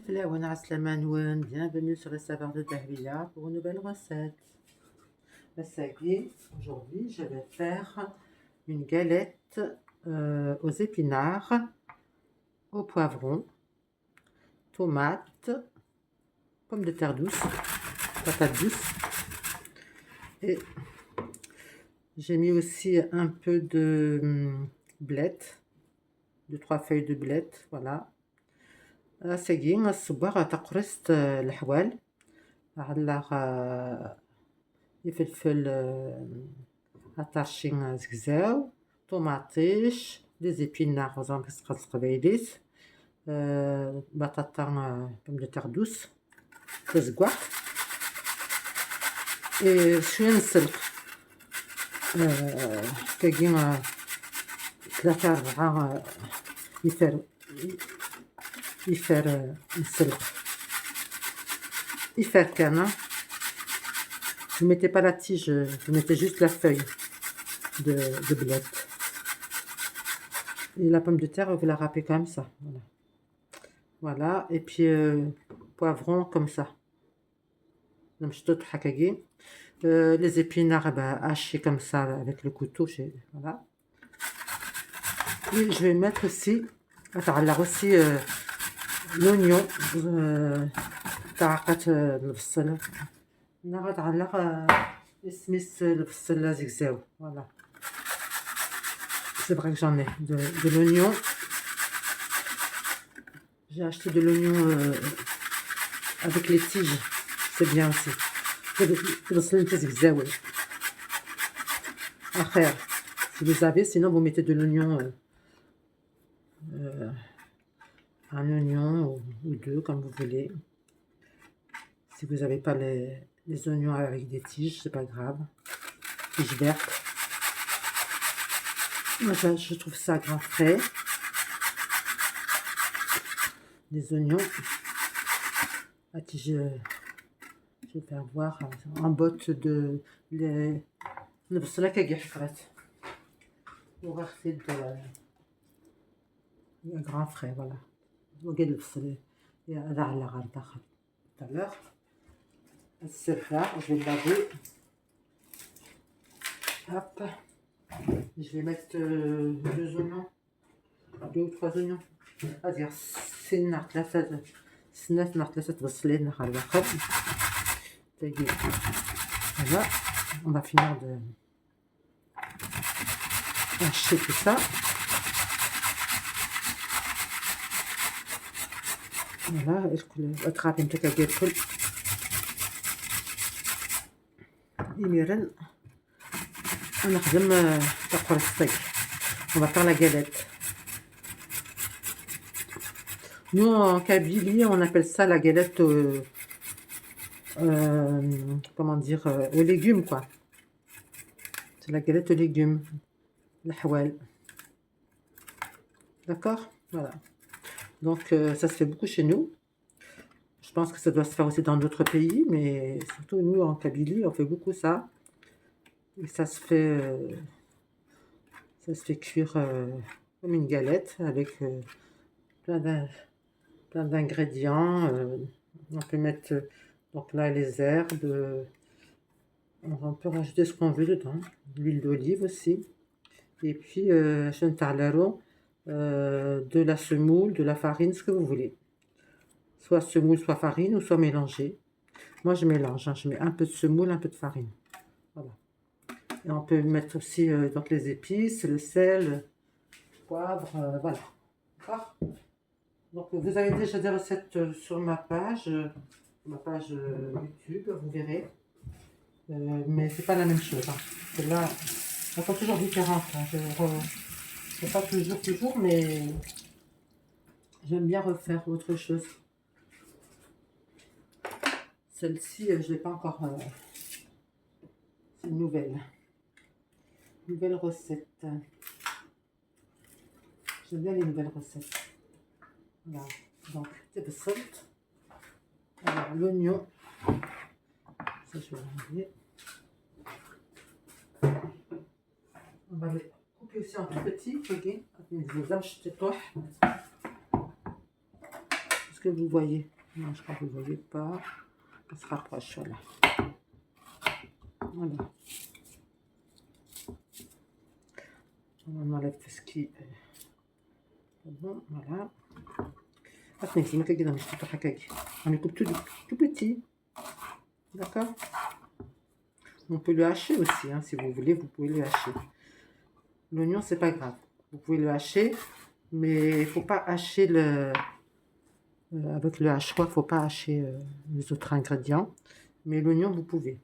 Bienvenue sur les saveurs de Dahlia pour une nouvelle recette. Ça y est, aujourd'hui je vais faire une galette aux épinards, au poivron, tomates, pommes de terre douces, patates douces. Et j'ai mis aussi un peu de blettes, 2-3 feuilles de blettes, voilà. ساقي الصباغ تقرصت الحوال على الفلفل طرشين زكزاو طوماطيش لي زيبينار زعما كتقلص قبيليت بطاطا بوم دو تيغ دوس تزكواع شويه نسلق كاين 3-4 يفار نسلق يفار كان. Vous mettez pas la tige, vous mettez juste la feuille de blette. Et la pomme de terre, vous la râpez comme ça. Voilà. Voilà. Et puis poivron comme ça. Les épinards hachés comme ça avec le couteau. Voilà. Et je vais mettre aussi, l'oignon. تعقت البصل نغتعلق سميس البصل زكزاو. Voilà. C'est vrai que j'en ai de l'oignon. J'ai acheté de l'oignon avec les tiges. C'est bien aussi. البصل زكزاو. Après, si vous avez, sinon vous mettez de l'oignon, un oignon ou deux comme vous voulez. Si vous n'avez pas les oignons avec des tiges, c'est pas grave. Tiges vertes. Moi, je trouve ça grand frais. Des oignons à tiges. Je vais faire voir en botte de le بصله كيحفرت وغسل grand frais. Voilà. وقال البصل هذا على غير داخل tout à l'heure. C'est là, je vais le laver. Hop. Je vais mettre 2 oignons, 2 ou 3 oignons. C'est-à-dire سنة 3 بصلين على الآخر. Voilà. On va finir de hacher tout ça. Voilà. أتغابي نتاكا ديالكم يميرن ونخدم تقرصتي. On va faire la galette. Nous en Kabylie on appelle ça la galette comment dire, aux légumes quoi. C'est la galette aux légumes, l'ahwal. D'accord, voilà. Donc ça se fait beaucoup chez nous. Je pense que ça doit se faire aussi dans d'autres pays, mais surtout nous en Kabylie on fait beaucoup ça. Et ça se fait cuire comme une galette avec plein d'ingrédients. On peut mettre donc là les herbes, on peut rajouter ce qu'on veut dedans, l'huile d'olive aussi. Et puis de la semoule, de la farine, ce que vous voulez. Soit semoule, soit farine, ou soit mélangé. Moi je mélange, je mets un peu de semoule, un peu de farine. Voilà. Et on peut mettre aussi donc les épices, le sel, le poivre, voilà. D'accord. Donc vous avez déjà des recettes sur ma page YouTube, vous verrez. Mais c'est pas la même chose. Hein. Là, elles sont toujours différentes. Hein. C'est pas toujours, mais j'aime bien refaire autre chose. Celle-ci, je l'ai pas encore. C'est une nouvelle recette. J'aime bien les nouvelles recettes. Voilà. Donc, c'est de salt. Alors, l'oignon. Ça, je vais l'enlever. On va les couper aussi en tout petit. Parce que vous voyez? Non, je crois que vous ne voyez pas. On se rapproche, voilà. Voilà. On enlève tout ce qui est bon, voilà. On les coupe tout petit. D'accord? On peut le hacher aussi, hein, si vous voulez, vous pouvez le hacher. L'oignon, c'est pas grave. Vous pouvez le hacher, mais il faut pas hacher le... avec le hachoir, il faut pas hacher les autres ingrédients. Mais l'oignon, vous pouvez.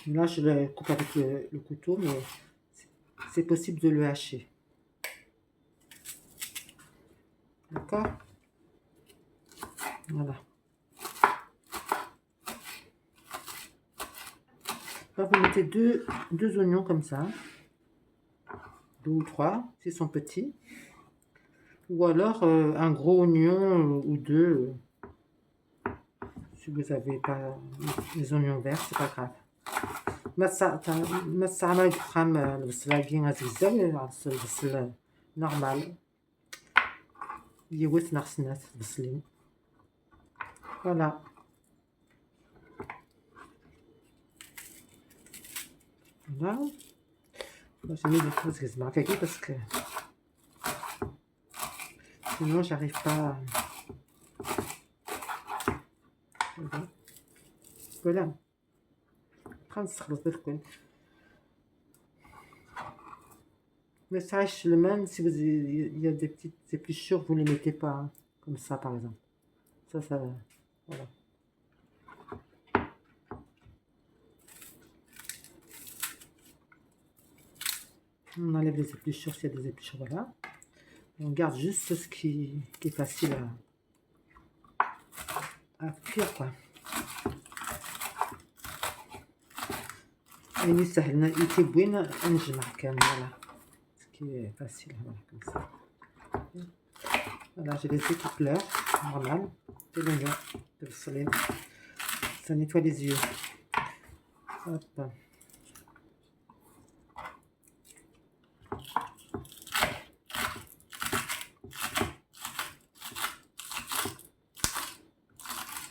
Là, je le coupe avec le couteau, mais c'est possible de le hacher. D'accord? Voilà. Là, vous mettez deux oignons comme ça. 2 ou 3, s'ils sont petits. Ou alors un gros oignon ou deux. Si vous n'avez pas les oignons verts, c'est pas grave. ما تستعمل بخام البصلة كي غتبزاو عصر البصل نورمال يوت ناقص الناس بصلين فوالا. Voilà. J'ai mis des choses que je marque parce que sinon j'arrive pas. Voilà. Prendre ce que mais ça, le même, si vous il y a des petites épluchures, vous ne les mettez pas hein, comme ça par exemple. Ça, voilà. On enlève les épluchures s'il y a des épluchures, voilà. On garde juste ce qui est facile à cuire, quoi. Et ça, voilà. Ce qui est facile, voilà, comme ça. Voilà, j'ai les yeux qui pleurent, normal. De l'oignon, de soleil. Ça nettoie les yeux. Hop.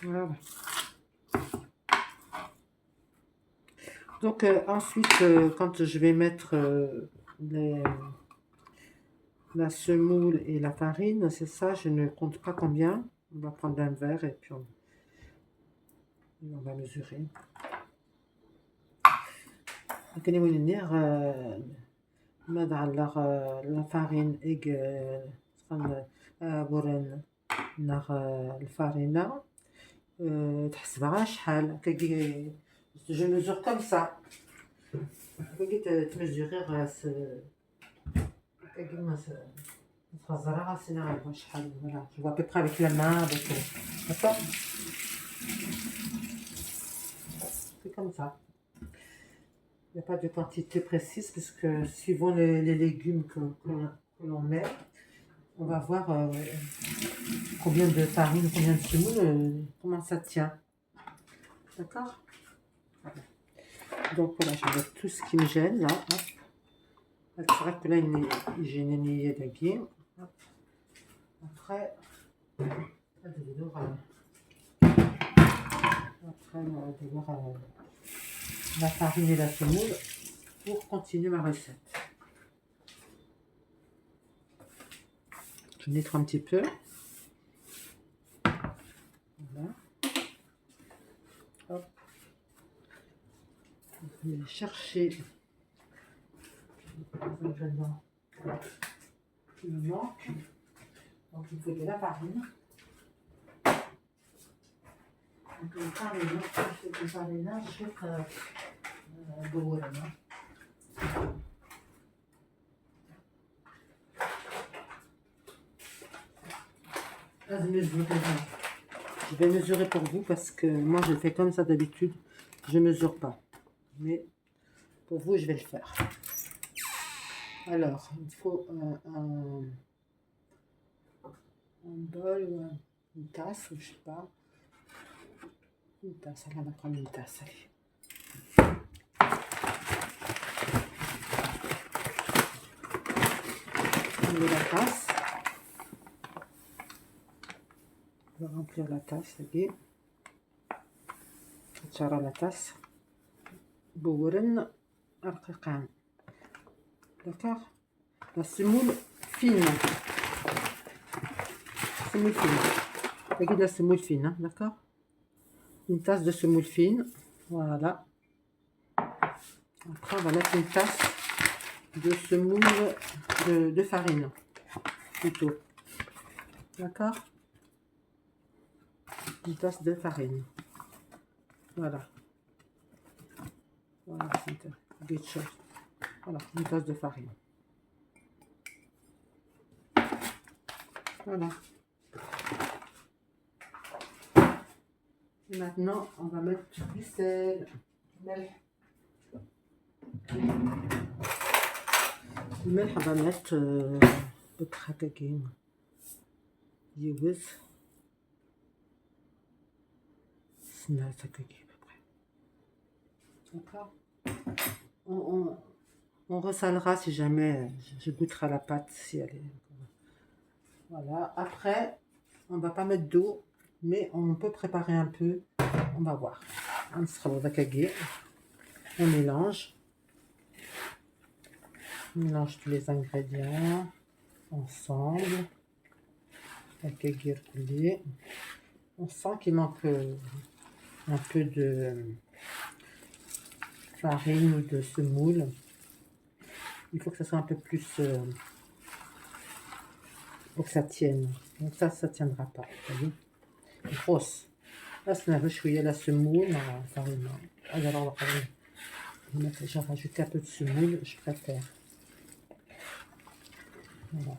Voilà. Donc ensuite, quand je vais mettre la semoule et la farine, c'est ça, je ne compte pas combien. On va prendre un verre et puis on va mesurer. la farine égale الفارينة تحسبها شحال je mesure comme ça. Tu mesurer je vois à peu près avec la main, avec d'accord. C'est comme ça. Il n'y a pas de quantité précise parce que suivant les légumes que l'on met, on va voir combien de farine, combien de semoule, comment ça tient. D'accord? Voilà. Donc voilà, j'enlève tout ce qui me gêne là. Hop. C'est vrai que là, j'ai une lignée d'aiguille. Après, la farine et la semoule pour continuer ma recette. Je nettoie un petit peu. Voilà. Hop. Je vais chercher les ingrédients qui me manquent. Donc il faut de la farine. Donc la farine, je fais je vais mesurer pour vous parce que moi je fais comme ça d'habitude, je mesure pas, mais pour vous je vais le faire. Alors il faut un bol ou une tasse, ou je sais pas, une tasse, on va prendre une tasse, allez. On met la tasse. On va remplir la tasse. تشرى la tasse. بورن رقيقان. D'accord. La semoule fine. Semoule fine. Regarde la semoule fine, hein, d'accord. Une tasse de semoule fine. Voilà. Après, on va mettre une tasse de semoule de farine. Plutôt. D'accord. Une tasse de farine. Voilà. Voilà, voilà, une tasse de farine. Voilà. Et maintenant, on va mettre du sel. الملح on va mettre بكحكاكين يوز سنة كاكي. D'accord. On ressalera si jamais je goûterai la pâte si elle est. Voilà. Après, on va pas mettre d'eau, mais on peut préparer un peu. On va voir. On mélange. On mélange tous les ingrédients ensemble. On sent qu'il manque un peu de farine ou de semoule. Il faut que ça soit un peu plus pour que ça tienne. Donc ça tiendra pas. Vous voyez, grosse. Là, c'est un peu chouillé la semoule. Farine. Alors, j'ai rajouté un peu de semoule, je préfère. Voilà.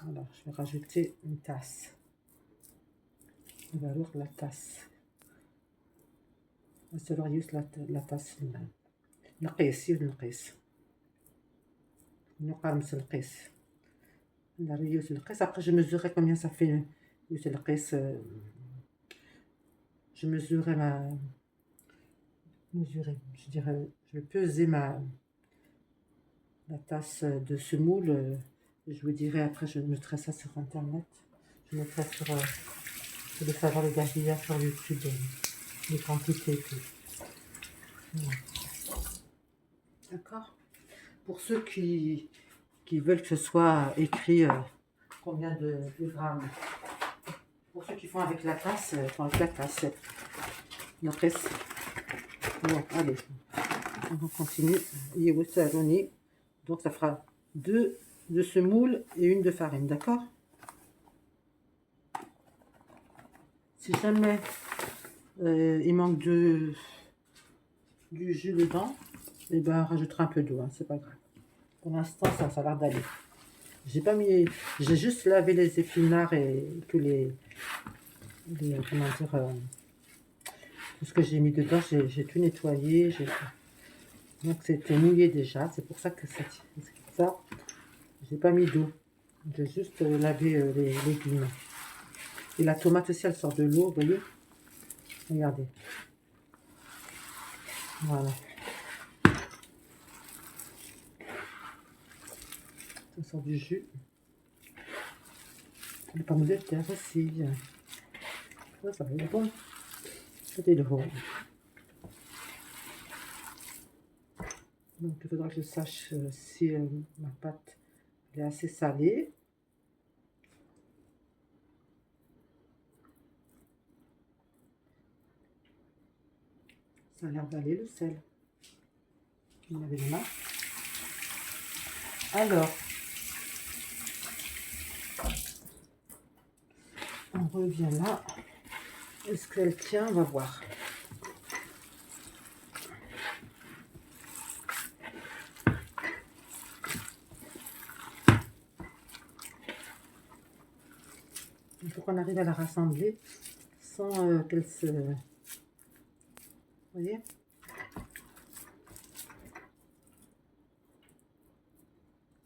Alors, je vais rajouter une tasse. On va ouvrir la tasse. C'est la tasse. نقيس نقيس نقارمس القيس نريوز القيس. Après je mesurerai combien ça fait le قيس. Je mesurerai je dirais, je vais peser la tasse de semoule. Je vous dirai après, je mettrai ça sur internet. Je mettrai sur le savoir les gardien sur YouTube les quantités et tout. Voilà. D'accord. Pour ceux qui veulent que ce soit écrit combien de grammes. Pour ceux qui font avec la tasse, avec la tasse. Après, bon, allez, on va continuer. Donc ça fera 2 de semoule et 1 de farine, d'accord. Si jamais il manque du jus dedans, et ben on rajoutera un peu d'eau, hein, c'est pas grave. Pour l'instant, ça a l'air d'aller. J'ai juste lavé les épinards et tous les comment dire, tout ce que j'ai mis dedans, j'ai tout nettoyé. Donc c'était mouillé déjà, c'est pour ça que ça. J'ai pas mis d'eau, j'ai juste lavé les légumes. Et la tomate aussi, elle sort de l'eau, vous voyez. Regardez. Voilà. Ça sort du jus. Les pommes de terre aussi. Ça va être bon. C'était le bon. Donc il faudra que je sache si ma pâte est assez salée. Ça a l'air d'aller le sel. Il y avait les mains. Alors, on revient là. Est-ce qu'elle tient? On va voir. Il faut qu'on arrive à la rassembler sans qu'elle se... Vous voyez?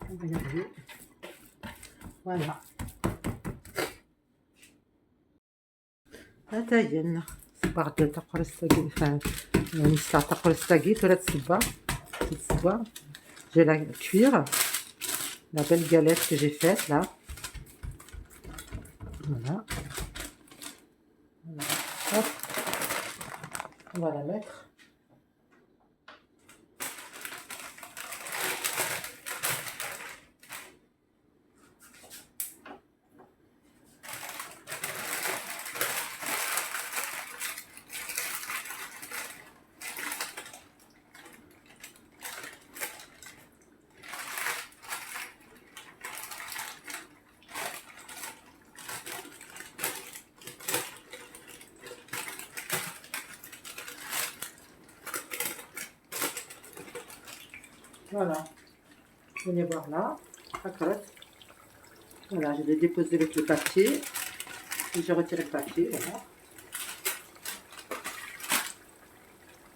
On va y arriver. Voilà. هذا هي صباغ ديال تقر الساقي يعني ساعة تقر الساقي 3 صباغ. J'ai la cuire, la belle galette que j'ai faite là. Voilà. Voilà. Hop. On va la mettre. Voilà. Venez voir là. D'accord. Voilà, je l'ai déposé avec le papier. Et j'ai retiré le papier. Voilà.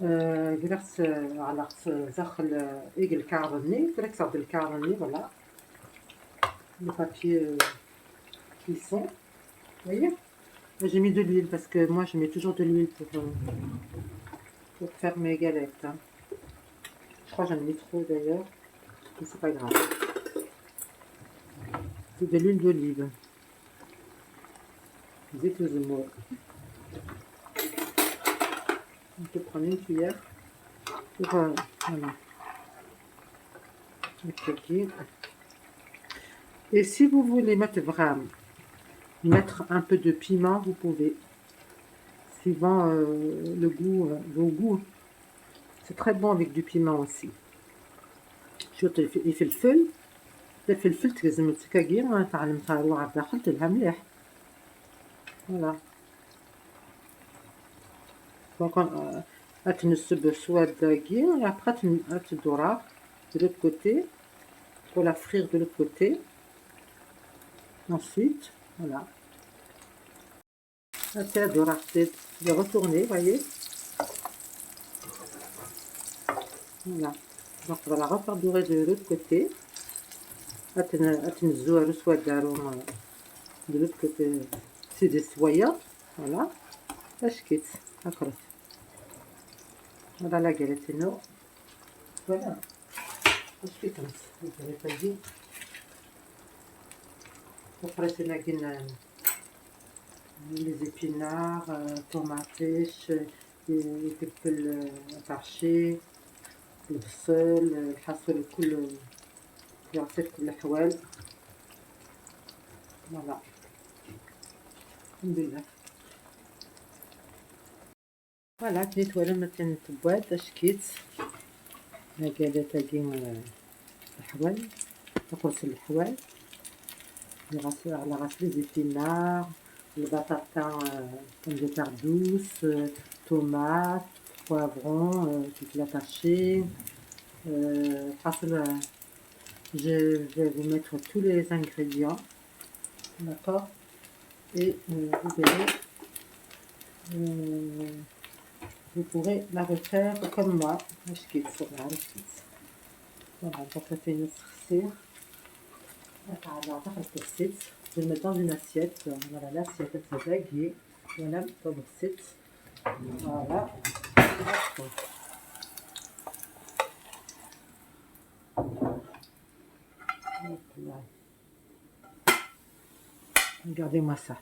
جلست على زخل إيجل كارني جلست على الكارني voilà le papier cuisson. Vous voyez, j'ai mis de l'huile parce que moi je mets toujours de l'huile pour faire mes galettes, hein. Je crois que j'en ai mis trop d'ailleurs, mais c'est pas grave. C'est de l'huile d'olive. زيت وزمور. On peut prendre une cuillère pour voilà. Et si vous voulez mettre vraiment mettre un peu de piment, vous pouvez, suivant le goût, vos goûts. C'est très bon avec du piment aussi. شوط الفلفل الفلفل تلزم تكاكير تاع المخروع الداخل تلها مليح. Voilà. Donc تنسب سواد داكير et après تدورها de l'autre côté pour la frire de l'autre côté. Ensuite, voilà. De retourner, voyez. Voilà. Donc on va la refaire dorer de l'autre côté. De l'autre côté, c'est des soyaux. Voilà. D'accord. Voilà la galette. Voilà. Après, c'est la guinée. Les épinards, tomates, الفلفل الطرشي، البصل، الحصل، كل يعطيك كل الحوال. فوالا الحمد لله. فوالا كنيت ولا مثلا تبواد شكيت هكذا تاكين الحوال تقرص الحوال على غسل زيتينار البطاطا pomme de terre douce, tomates, poivrons, toute l'attaché. Je vais vous mettre tous les ingrédients, d'accord, et vous verrez, vous pourrez la refaire comme moi. Voilà, donc ça fait une cire. Je vais le mettre dans une assiette. Voilà, l'assiette elle s'est baguée. Voilà, comme c'est. Voilà. Regardez-moi ça.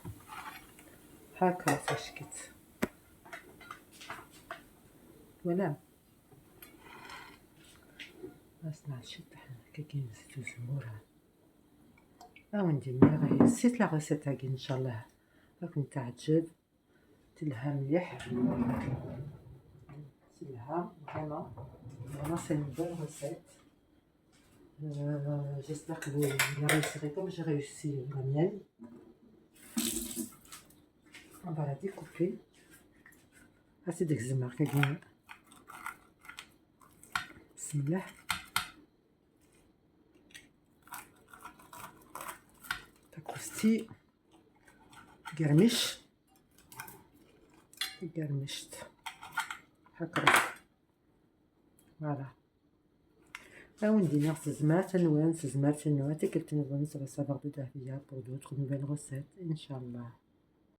Haka, ça chkit. Voilà. أصنع الشطة كاين زيت وزمور. وندير راهي نسيت لا غوسيت هاكي ان شاء الله راكم تعجب تلها مليح. تلها vraiment c'est une bonne recette. J'espère que vous la réussirez comme j'ai réussi la mienne. On va la découper. C'est des زمر كاين. بسم الله. تاكوستي قرمشت هكا. فوالا وندير نغس زمات نوان زمات نواتي كنت نبغي نصرا savoir de Dahlia pour d'autres nouvelles recettes, Inch'Allah.